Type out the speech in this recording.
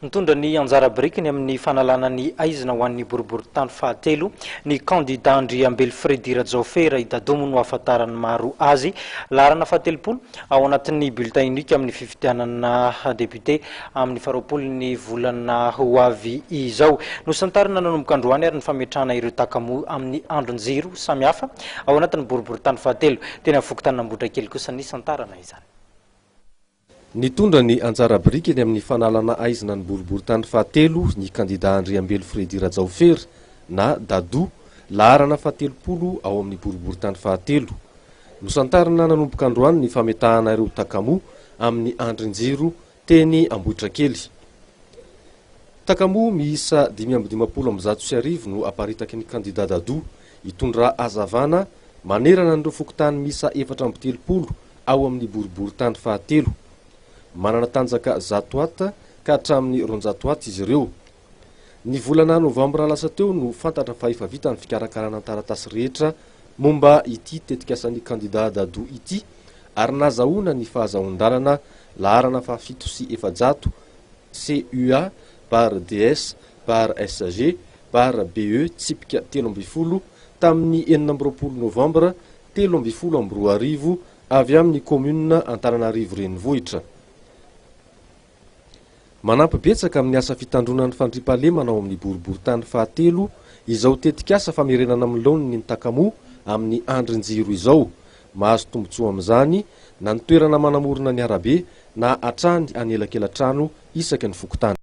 Mitondra ny anjara birikiny amin'ny fanalana ny aizina ho an'ny boriboritany fahatelo ny candidat Andriambely Fredy Rajaofera Idadomo no ahafantarany maro azy laharana fahatelopolo ao anatin'ny bulletin unique amin'ny fifidianana député amin'ny faharoapolo ny volana ho avy izao. Nosantarina nanomboka androany ary ny fametrahana ireo takamo amin'ny andron-jiro samihafa ao anatin'ny boriboritany fahatelo. Tena avoky Nambotra kely kosa ny santarana izany. Nitondra ny anjara birikiny amin'ny fanalana aizina ny boriboritany fahatelo ny candidat Andriambely Fredy Rajaofera na Dadou laharana fahatelopolo ao amin'ny boriboritany fahatelo. Nosantarana nanomboka androany ny fametahana ireo takamo amin'ny andrin-jiro teny Ambohidrakely. Takamo miisa 520 no aparitaky ny candidat Dadou hitondra hazavana manerana n'ireo fokontany miisa 430 ao amin'ny boriboritany fahatelo. Manana tanjaka 100 ka hatramin'ny 200 izy ireo. Ny volana novambra lasa teo no fantatra fa efa vita ny fikarakarana taratasy rehetra momba ity tetikasan'ny candidat Dadou ity ary nazahoana ny fahazahoan-dalana laharana fa 700 CUA par DS par SG par BE tsipika 13 tamin'ny 20 novambra 2012 avy amin'ny commune Antananarivo renivohitra. Manampy betsaka amin'ny asa fitandronan'ny fandriampahalemana ao amin'ny boriboritany fahatelo izao tetikasa famerenana amin'ny laoniny ny takamo amin'ny andrin-jiro izao. Mahazo tombotsoa amin'izany na ny toerana manamorona ny arabe na hatrany anelakelan-trano isaky ny fokontany.